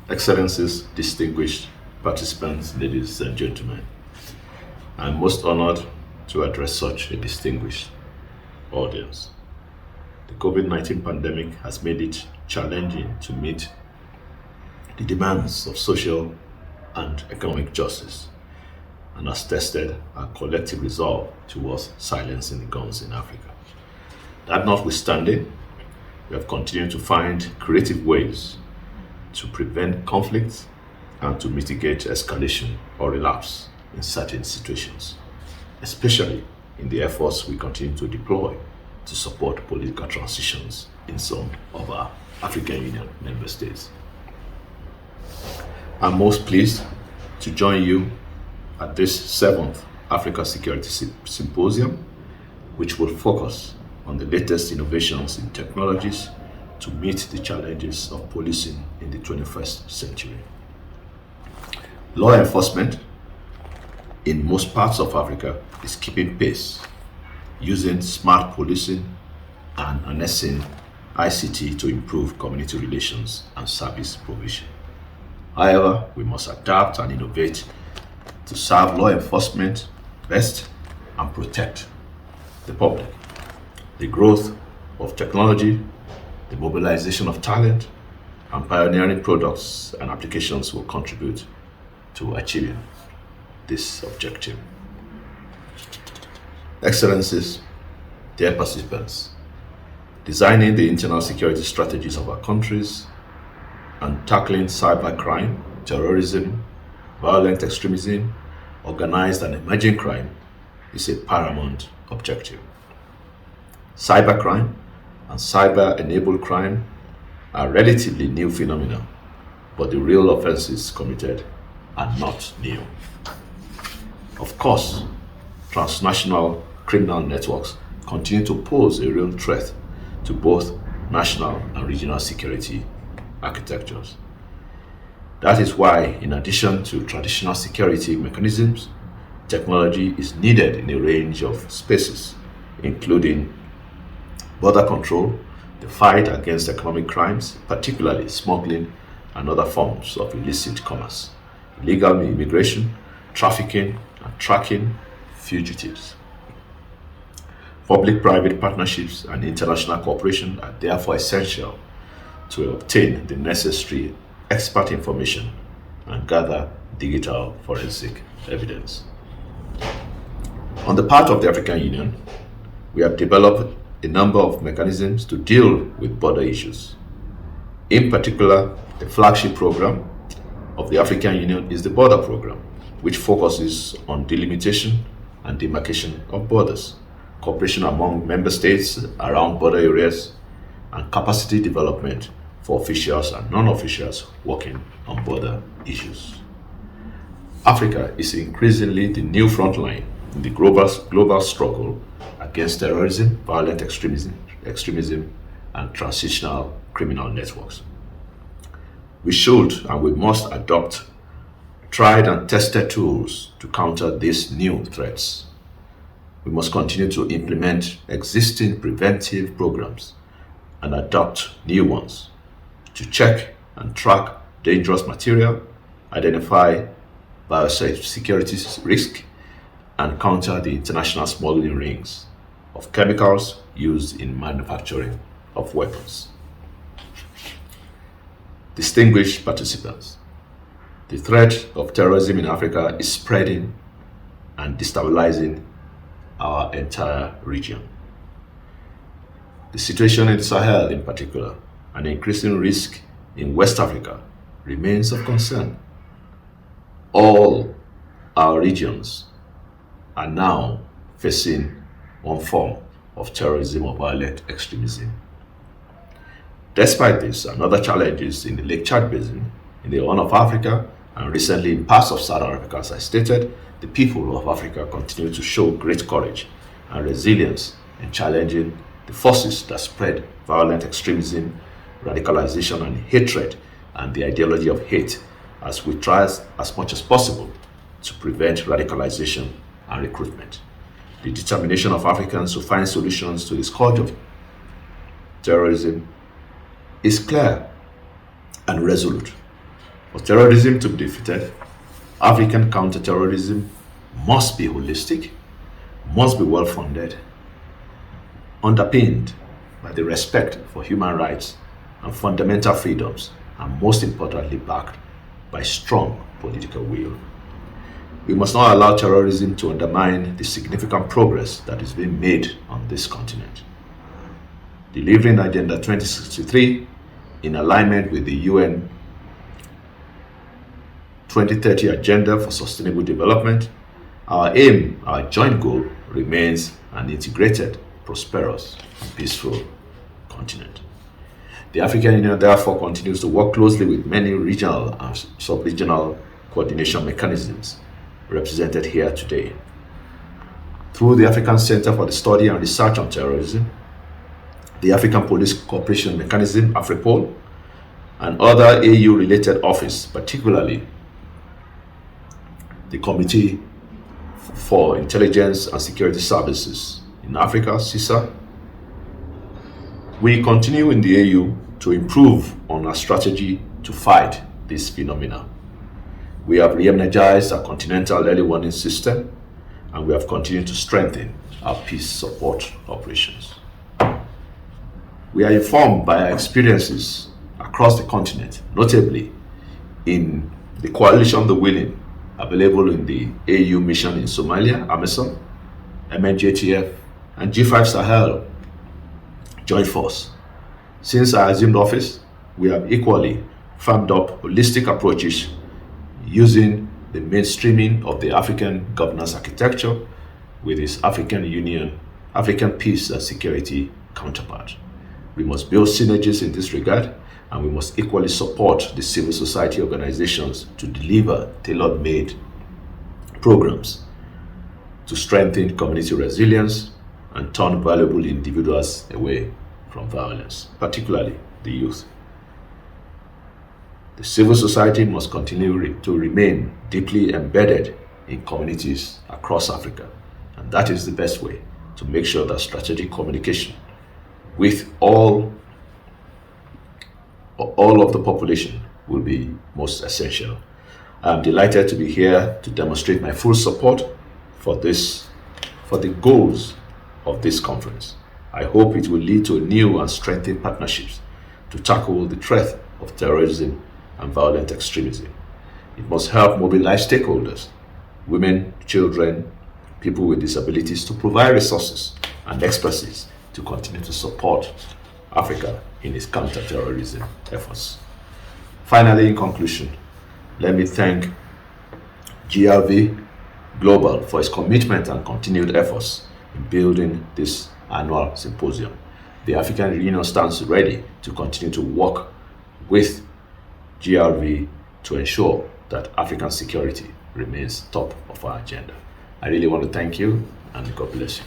Excellencies, distinguished participants, ladies and gentlemen, I'm most honored to address such a distinguished audience. The COVID 19 pandemic has made it challenging to meet the demands of social and economic justice and has tested our collective resolve towards silencing the guns in Africa. That notwithstanding, we have continued to find creative ways to prevent conflicts and to mitigate escalation or relapse in certain situations, especially in the efforts we continue to deploy to support political transitions in some of our African Union member states. I'm most pleased to join you at this seventh Africa Security Symposium, which will focus on the latest innovations in technologies to meet the challenges of policing in the 21st century. Law enforcement in most parts of Africa is keeping pace, using smart policing and harnessing ICT to improve community relations and service provision. However, we must adapt and innovate to serve law enforcement best and protect the public. The growth of technology, the mobilization of talent, and pioneering products and applications will contribute to achieving this objective. Excellencies, dear participants, designing the internal security strategies of our countries and tackling cybercrime, terrorism, violent extremism, organized and emerging crime is a paramount objective. Cybercrime and cyber-enabled crime are relatively new phenomena, but the real offenses committed are not new. Of course, transnational criminal networks continue to pose a real threat to both national and regional security architectures. That is why, in addition to traditional security mechanisms, technology is needed in a range of spaces, including border control, the fight against economic crimes, particularly smuggling and other forms of illicit commerce, illegal immigration, trafficking, and tracking fugitives. Public-private partnerships and international cooperation are therefore essential to obtain the necessary expert information and gather digital forensic evidence. On the part of the African Union, we have developed a number of mechanisms to deal with border issues. In particular, the flagship program of the African Union is the Border Program, which focuses on delimitation and demarcation of borders, cooperation among member states around border areas, and capacity development for officials and non-officials working on border issues. Africa is increasingly the new frontline in the global struggle against terrorism, violent extremism, and transitional criminal networks. We should and we must adopt tried and tested tools to counter these new threats. We must continue to implement existing preventive programs and adopt new ones to check and track dangerous material, identify biosecurity risk, and counter the international smuggling rings of chemicals used in manufacturing of weapons. Distinguished participants, the threat of terrorism in Africa is spreading and destabilizing our entire region. The situation in the Sahel in particular, and increasing risk in West Africa, remains of concern. All our regions are now facing one form of terrorism or violent extremism. Despite this and other challenges in the Lake Chad Basin, in the Horn of Africa, and recently in parts of Southern Africa, as I stated, the people of Africa continue to show great courage and resilience in challenging the forces that spread violent extremism, radicalization, and hatred, and the ideology of hate, as we try as much as possible to prevent radicalization and recruitment. The determination of Africans to find solutions to the scourge of terrorism is clear and resolute. For terrorism to be defeated, African counterterrorism must be holistic, must be well-funded, underpinned by the respect for human rights and fundamental freedoms, and most importantly, backed by strong political will. We must not allow terrorism to undermine the significant progress that is being made on this continent. Delivering Agenda 2063 in alignment with the UN 2030 Agenda for Sustainable Development, our aim, our joint goal remains an integrated, prosperous, and peaceful continent. The African Union therefore continues to work closely with many regional and sub-regional coordination mechanisms represented here today. Through the African Center for the Study and Research on Terrorism, the African Police Cooperation Mechanism, AFRIPOL, and other AU-related offices, particularly the Committee for Intelligence and Security Services in Africa, CISA, we continue in the AU to improve on our strategy to fight this phenomena. We have re-energized our continental early warning system, and we have continued to strengthen our peace support operations. We are informed by our experiences across the continent, notably in the Coalition of the Willing, available in the AU mission in Somalia, AMISOM, MNJTF, and G5 Sahel Joint Force. Since I assumed office, we have equally firmed up holistic approaches using the mainstreaming of the African governance architecture with its African Union, African peace and security counterpart. We must build synergies in this regard, and we must equally support the civil society organizations to deliver tailor-made programs to strengthen community resilience and turn valuable individuals away from violence, particularly the youth. The civil society must continue to remain deeply embedded in communities across Africa, and that is the best way to make sure that strategic communication with all of the population will be most essential. I'm delighted to be here to demonstrate my full support for the goals of this conference. I hope it will lead to new and strengthened partnerships to tackle the threat of terrorism and violent extremism. It must help mobilize stakeholders, women, children, people with disabilities, to provide resources and expertise to continue to support Africa in its counter-terrorism efforts. Finally, in conclusion, let me thank GRV Global for its commitment and continued efforts in building this annual symposium. The African Union stands ready to continue to work with GRV to ensure that African security remains top of our agenda. I really want to thank you, and God bless you.